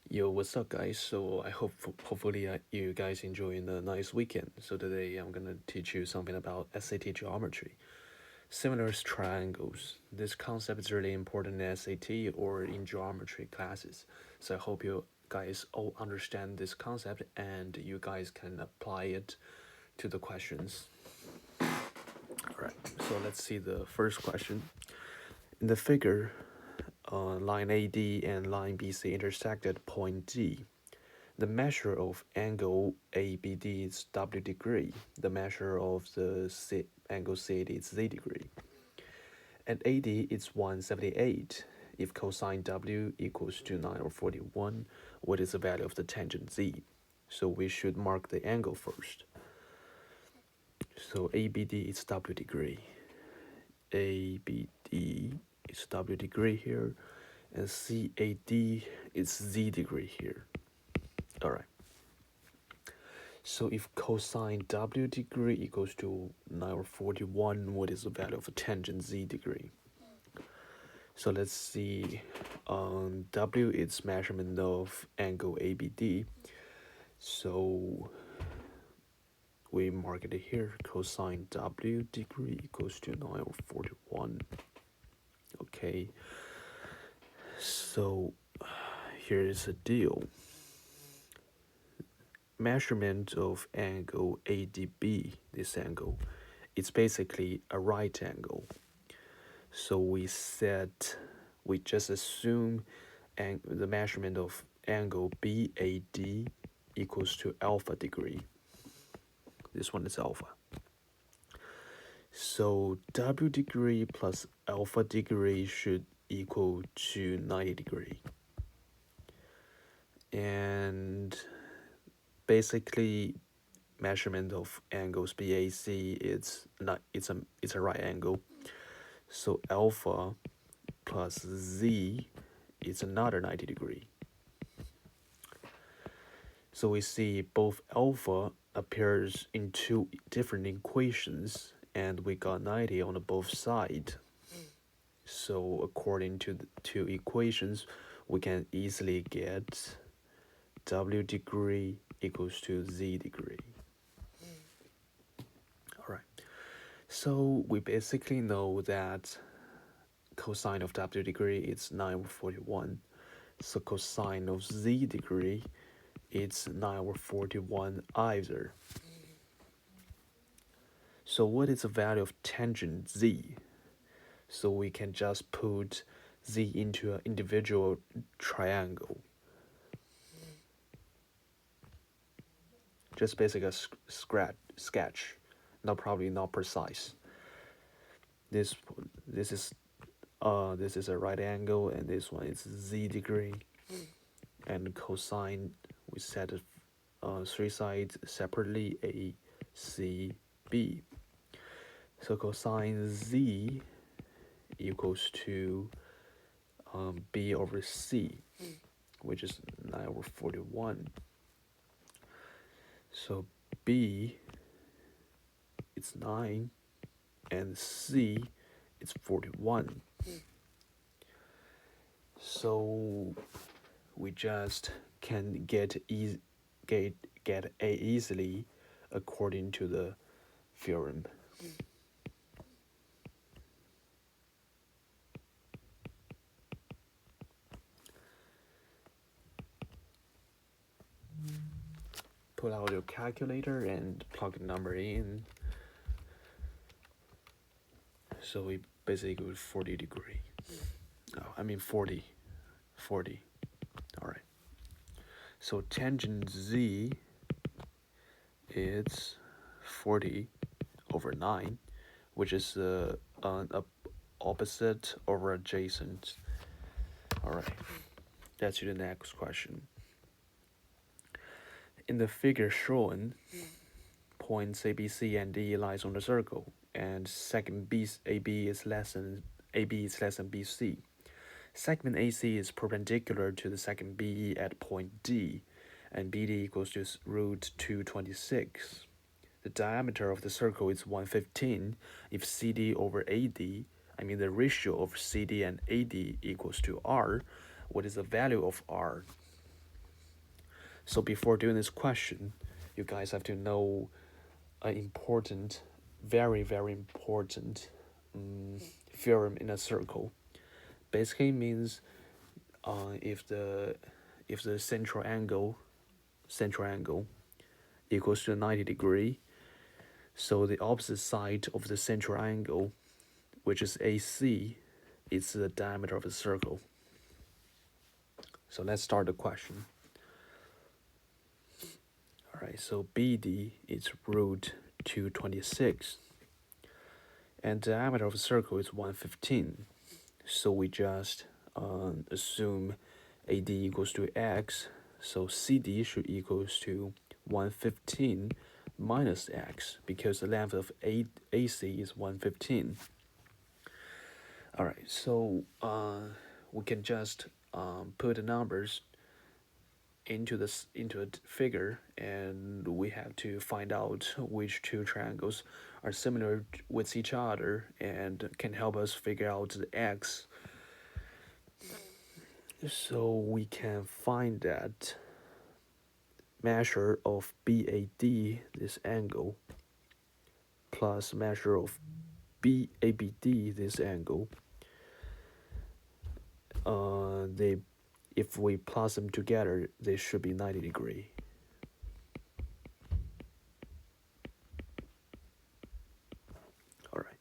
Yo, what's up, guys? So I hope hopefully you guys enjoying a nice weekend. So today I'm gonna teach you something about SAT geometry. Similar as triangles. This concept is really important in SAT or in geometry classes. So I hope you guys all understand this concept and you guys can apply it to the questions. Alright, so let's see the first question. In the figure, line AD and line BC intersect at point D. The measure of angle ABD is W degree. The measure of the angle CAD is Z degree. At AD, it's 178. If cosine W equals to 9 or 41, what is the value of the tangent Z? So we should mark the angle first. So ABD is W degree. ABD is W degree here. And CAD is Z degree here. Alright. So if cosine W degree equals to 9 or 41, what is the value of a tangent Z degree? So let's see, W is measurement of angle ABD. So we mark it here, cosine W degree equals to 9 or 41. Okay, so here is a deal. Measurement of angle ADB, this angle, it's basically a right angle. So we just assume the measurement of angle BAD equals to alpha degree. This one is alpha. So W degree plus alpha degree should equal to 90 degree. And basically measurement of angles BAC it's a right angle. So alpha plus Z is another 90 degree. So we see both alpha appears in two different equations and we got 90 on both sides. So according to the two equations, we can easily get W degree equals to Z degree. Alright, so we basically know that cosine of W degree is 9 over 41. So cosine of Z degree it's 9 over 41 either. So what is the value of tangent Z? So we can just put Z into an individual triangle. Just basic a sketch, probably not precise. This is this is a right angle and this one is Z degree. And cosine we set three sides separately, A, C, B. So cosine Z equals to B over C, which is 9 over 41. So B it's 9 and C it's 41. So we just can get A easily according to the theorem. Pull out your calculator and plug the number in. So we basically 40 degree. Oh, I mean 40. 40. Alright. So tangent Z is 40 over 9, which is opposite over adjacent. Alright. That's the next question. In the figure shown, points ABC and D lies on the circle, and segment AB is less than BC. Segment AC is perpendicular to the segment BE at point D, and BD equals to root 226. The diameter of the circle is 115 if CD over AD, I mean the ratio of CD and AD equals to R. What is the value of R? So before doing this question, you guys have to know an important, very, very important theorem in a circle. Basically means if the central angle equals to 90 degree, so the opposite side of the central angle, which is AC, is the diameter of the circle. So let's start the question. Alright, so BD is root 226, and the diameter of the circle is 115. So we just assume AD equals to X, so CD should equals to 115 minus X, because the length of AC is 115. Alright, so we can just put the numbers into a figure, and we have to find out which two triangles are similar with each other and can help us figure out the X. So we can find that measure of BAD, this angle, plus measure of BABD, this angle, if we plus them together, they should be 90 degree. All right.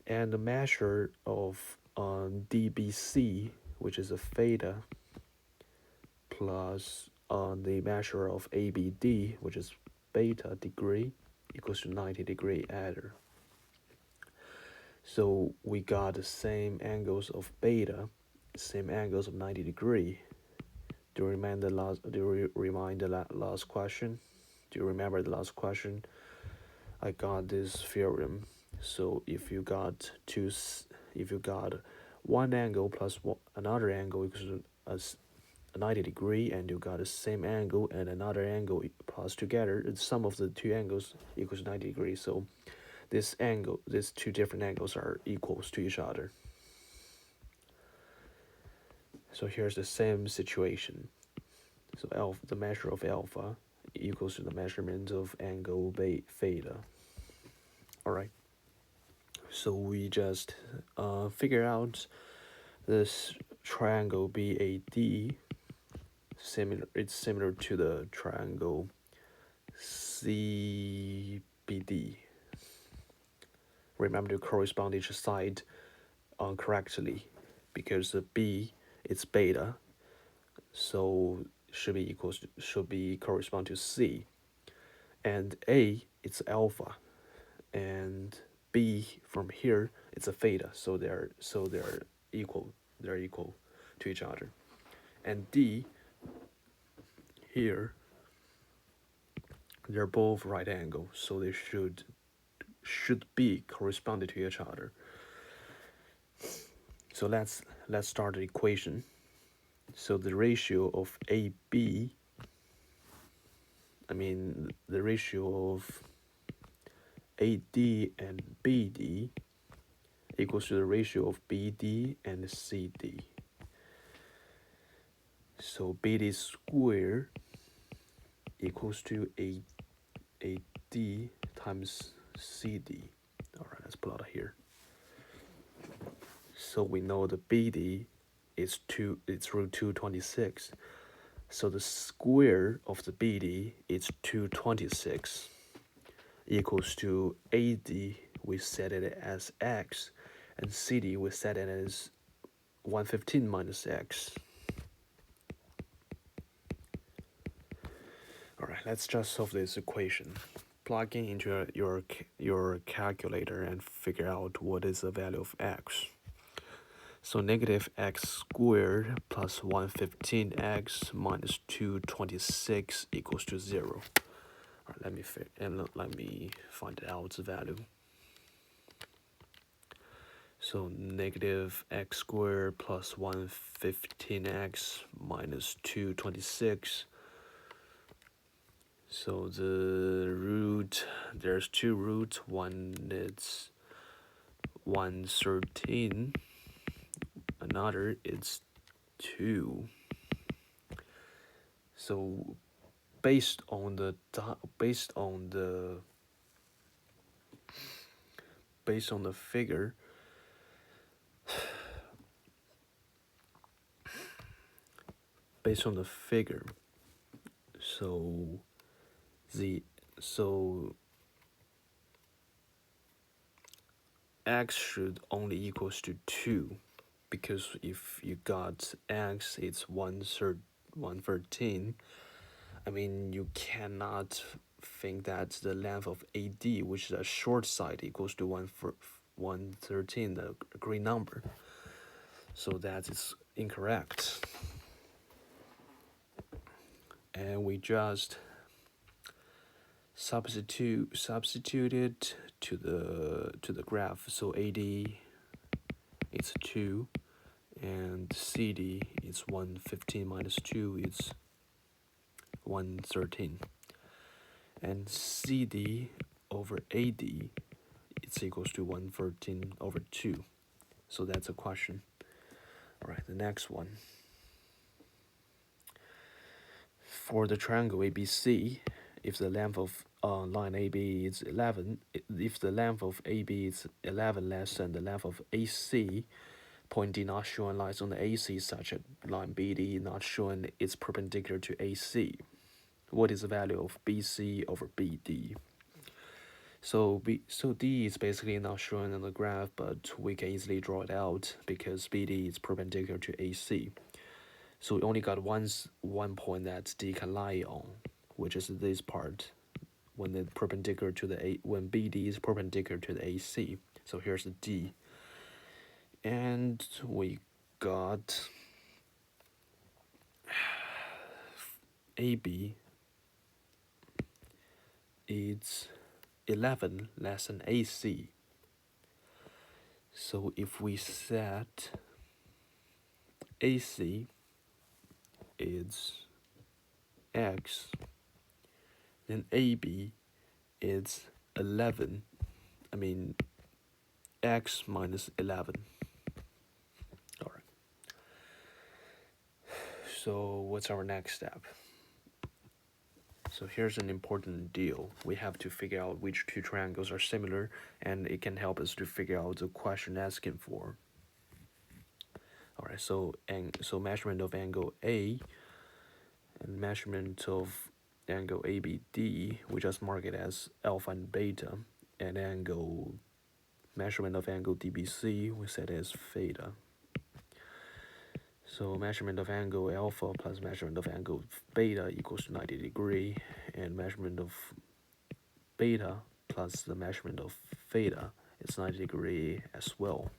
And the measure of DBC, which is a theta, plus the measure of ABD, which is beta degree, equals to 90 degree either. So we got the same angles of beta, same angles of 90 degree. Do you remember the last question? Do you remember the last question? I got this theorem. So if you got one angle plus another angle equals to a 90 degree, and you got the same angle and another angle plus together, the sum of the two angles equals 90 degrees. So these two different angles are equals to each other. So here's the same situation. So the measure of alpha equals to the measurement of angle theta. All right. So we just figure out this triangle BAD. It's similar to the triangle CBD. Remember to correspond each side correctly, because the B it's beta, so should be correspond to C, and A it's alpha, and B from here it's a theta, so they're equal to each other, and D here they're both right angle, so they should be corresponding to each other. So let's start the equation. So the ratio of the ratio of AD and BD equals to the ratio of BD and CD. So BD squared equals to AD times CD. All right, let's plot it here. So we know the BD is it's root 226. So the square of the BD is 226 equals to AD, we set it as X, and CD we set it as 115 minus X. Alright, let's just solve this equation. Plug in into your calculator and figure out what is the value of X. So negative X squared plus 115X minus 226 equals to 0. Alright, let me find out the value. So negative X squared plus 115X minus 226. So the root, there's two roots. One is 113. Another is 2. So based on the figure, based on the figure, so the so x should only equals to 2, because if you got x, it's 113. I mean, you cannot think that the length of AD, which is a short side, equals to 113, the green number. So that is incorrect. And we just substitute it to the graph. So AD it's 2, and CD is 115 minus 2 is 113, and CD over AD it's equals to 113 over 2. So that's a question. All right, the next one. For the triangle ABC, if the length of line AB is 11, if the length of AB is 11 less than the length of AC, point D not showing lies on the AC such that line BD not showing is perpendicular to AC. What is the value of BC over BD? So D is basically not shown on the graph, but we can easily draw it out because BD is perpendicular to AC. So we only got one point that D can lie on, which is this part, when BD is perpendicular to the AC. So here's the D, and we got AB is 11 less than AC. So if we set AC is X, then AB is 11. I mean, X minus 11. All right. So what's our next step? So here's an important deal. We have to figure out which two triangles are similar, and it can help us to figure out the question asking for. All right, so measurement of angle A and measurement of angle ABD, we just mark it as alpha and beta, and measurement of angle DBC, we set as theta. So measurement of angle alpha plus measurement of angle beta equals to 90 degree, and measurement of beta plus the measurement of theta is 90 degree as well.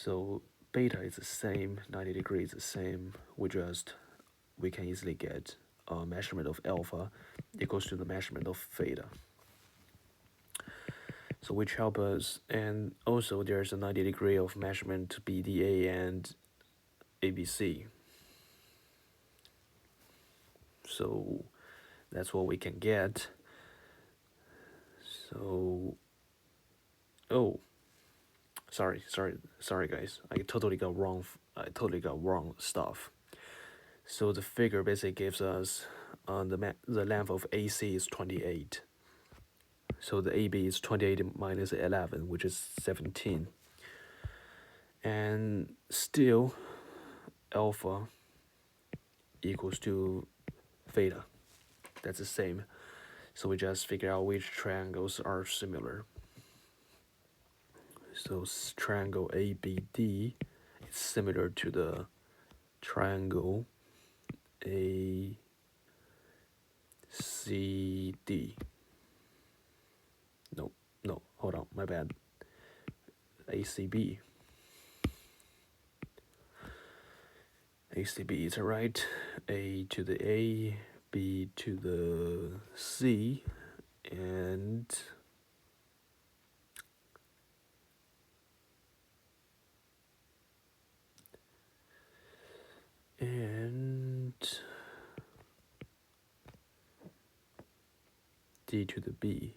So beta is the same, 90 degree is the same. We can easily get a measurement of alpha equals to the measurement of theta. So which help us, and also there's a 90 degree of measurement to BDA and ABC. So that's what we can get. So, oh, sorry guys, I totally got wrong stuff. So the figure basically gives us the length of AC is 28. So the AB is 28 minus 11, which is 17. And still, alpha equals to theta. That's the same. So we just figure out which triangles are similar. So triangle ABD is similar to the triangle ACD. No, hold on, my bad. ACB. ACB is right. A to the A, B to the C, and D to the B.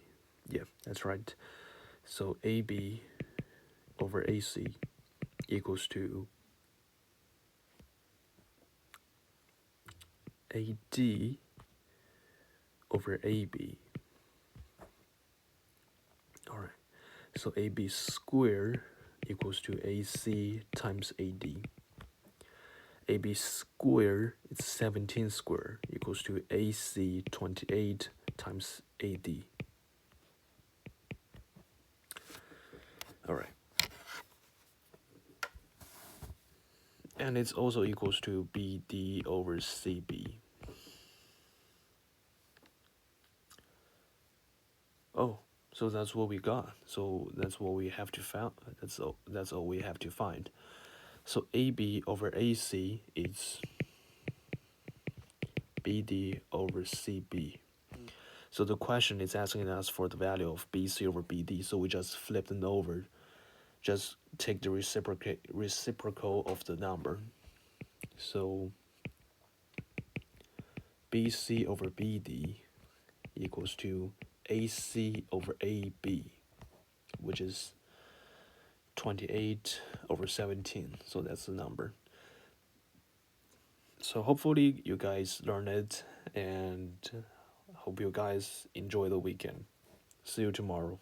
Yeah, that's right. So AB over AC equals to AD over AB. Alright, so AB squared equals to AC times AD. AB squared is 17 squared equals to AC 28 times AD. Alright. And it's also equals to BD over CB. Oh, so that's what we got. So that's what we have to find. That's all we have to find. So AB over AC is BD over CB. So the question is asking us for the value of BC over BD. So we just flip them over. Just take the reciprocal of the number. So BC over BD equals to AC over AB, which is 28 over 17. So that's the number. So hopefully you guys learn it, and hope you guys enjoy the weekend. See you tomorrow.